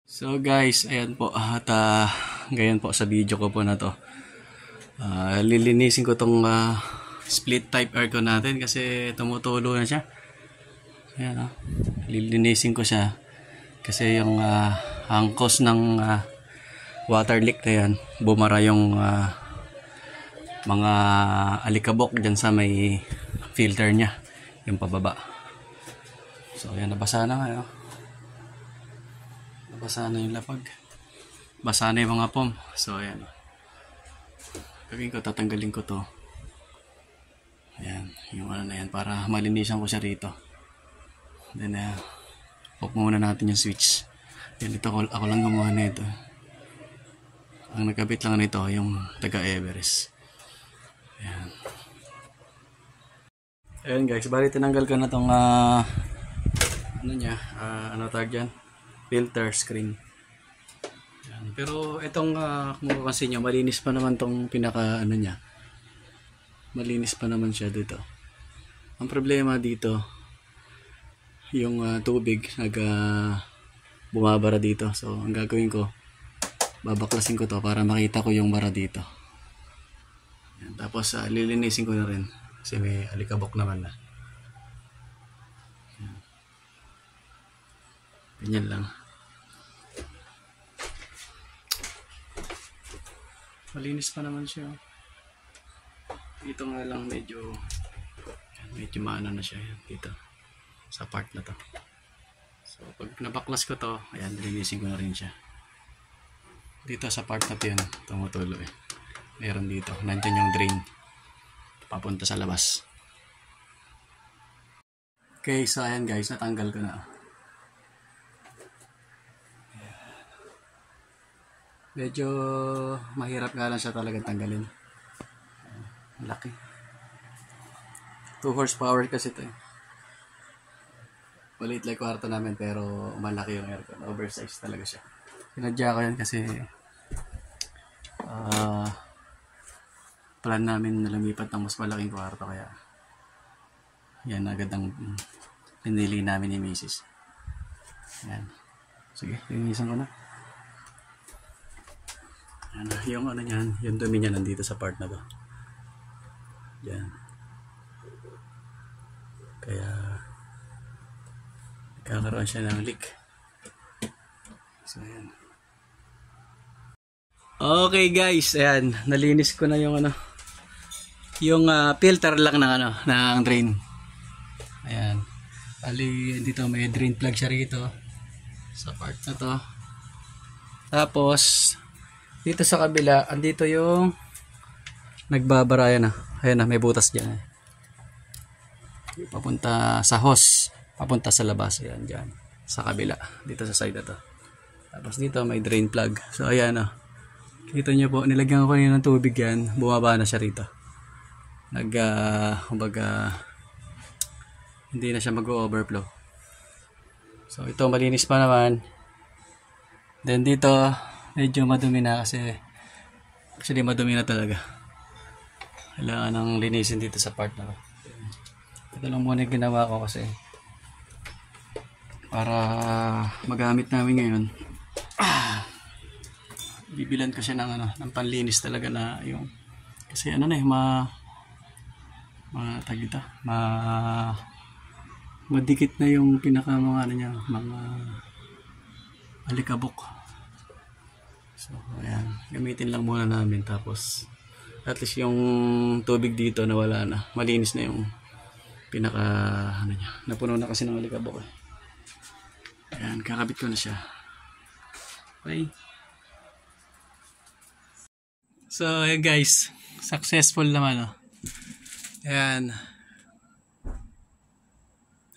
So guys, ayan po at ngayon po sa video ko po na to. Lilinisin ko tong split type aircon natin kasi tumutulo na siya. Ayan lilinisin ko siya kasi yung angkos ng water leak na yan, bumara yung mga alikabok dyan sa may filter niya, yung pababa. So ayan, nabasa na nga Basa na yung lapag. Basa na yung mga pom. So, ayan. Gagawin ko, tatanggalin ko to. Ayan. Yung ano na yan. Para malinisan ko siya rito. Then, off muna natin yung switch. Ayan, ito ako lang gumawa na ito. Ang nagkabit lang nito, yung taga Everest. Ayan. Ayan guys. Bali, tinanggal ko na tong ano niya. Ano tawag dyan? Filter screen. Yan. Pero itong kung mapapansin nyo, malinis pa naman tong pinaka ano niya. Malinis pa naman siya dito. Ang problema dito, yung tubig bumabara dito. So ang gagawin ko, babaklasin ko to para makita ko yung bara dito. Yan. Tapos lilinisin ko na rin kasi may alikabok naman na. Ganyan lang. Malinis pa naman siya. Dito nga lang medyo maano na siya dito sa part na to. So pag nabaklas ko to, ayan, linisin ko na rin siya. Dito sa part na to yun, tumutulo meron dito, nandyan yung drain papunta sa labas. Okay, so ayan guys, natanggal ko na. Medyo mahirap nga lang siya talagang tanggalin. Malaki. 2 horsepower kasi ito Maliit lang kwarto namin pero malaki yung aircon. Oversized talaga siya. Pinadya ko yan kasi plan namin na lumipat ng mas malaking kwarto kaya yan agad ang pinili namin ni Mrs. Yan. Sige, linisan ko na. Ano, yung ano niyan, yung dumi niya nandito sa part na to. Yan. Kaya nagkakaroon siya ng leak. So ayan. Okay guys, ayan, nalinis ko na yung ano, yung filter lang ng drain. Ayan. Ali dito may drain plug siya rito sa part na to. Tapos dito sa kabila, andito yung nagbabara yan Ayan may butas dyan papunta sa hose, papunta sa labas. Ayan dyan, sa kabila, dito sa side na to. Tapos dito may drain plug. So ayan kita nyo po, nilagyan ko kanina ng tubig yan, bumaba na siya rito. Kumbaga hindi na siya mag-overflow. So ito malinis pa naman. Then dito medyo madumi na kasi actually madumi na talaga. Kailangan ng linisin dito sa part na to. Ito lang muna yung ginawa ko kasi para magamit namin ngayon. Bibilan ko siya ng panlinis talaga na yung kasi madikit na yung pinaka mga niya, mga alikabok. So ayan, gamitin lang muna namin tapos at least yung tubig dito nawala na, malinis na yung pinaka niya, napuno na kasi ng alikabok Ayan, kakabit ko na siya. Okay. So ayan guys, successful naman Ayan.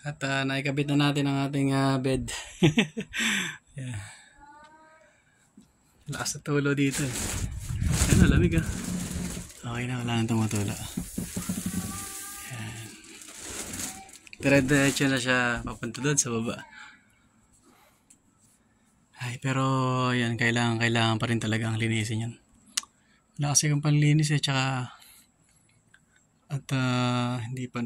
At naikabit na natin ang ating bed. Ayan. Lakas na tulo dito Ayan, lamig Okay na, wala nang tumutula. Ayan. Dire-diretso na siya papunta doon sa baba. Ay, pero yan, kailangan pa rin talaga ang linisin yan. Wala kasi kung panlinis tsaka at hindi pa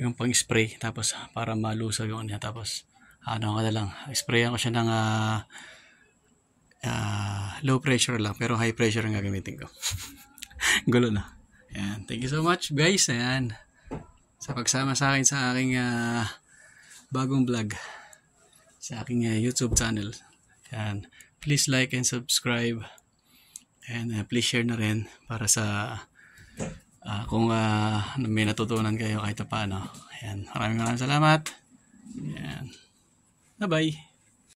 yung pang spray tapos para malusag yung niya tapos ano ko na lang, sprayan ko siya ng low pressure lang, pero high pressure ang gagamitin ko. Gulo na. Ayan. Thank you so much guys. Ayan. Sa pagsama sa akin sa aking bagong vlog. Sa aking YouTube channel. Ayan. Please like and subscribe. And please share na rin para sa kung may natutunan kayo kahit paano. Ayan. Maraming salamat. Ayan. Bye-bye.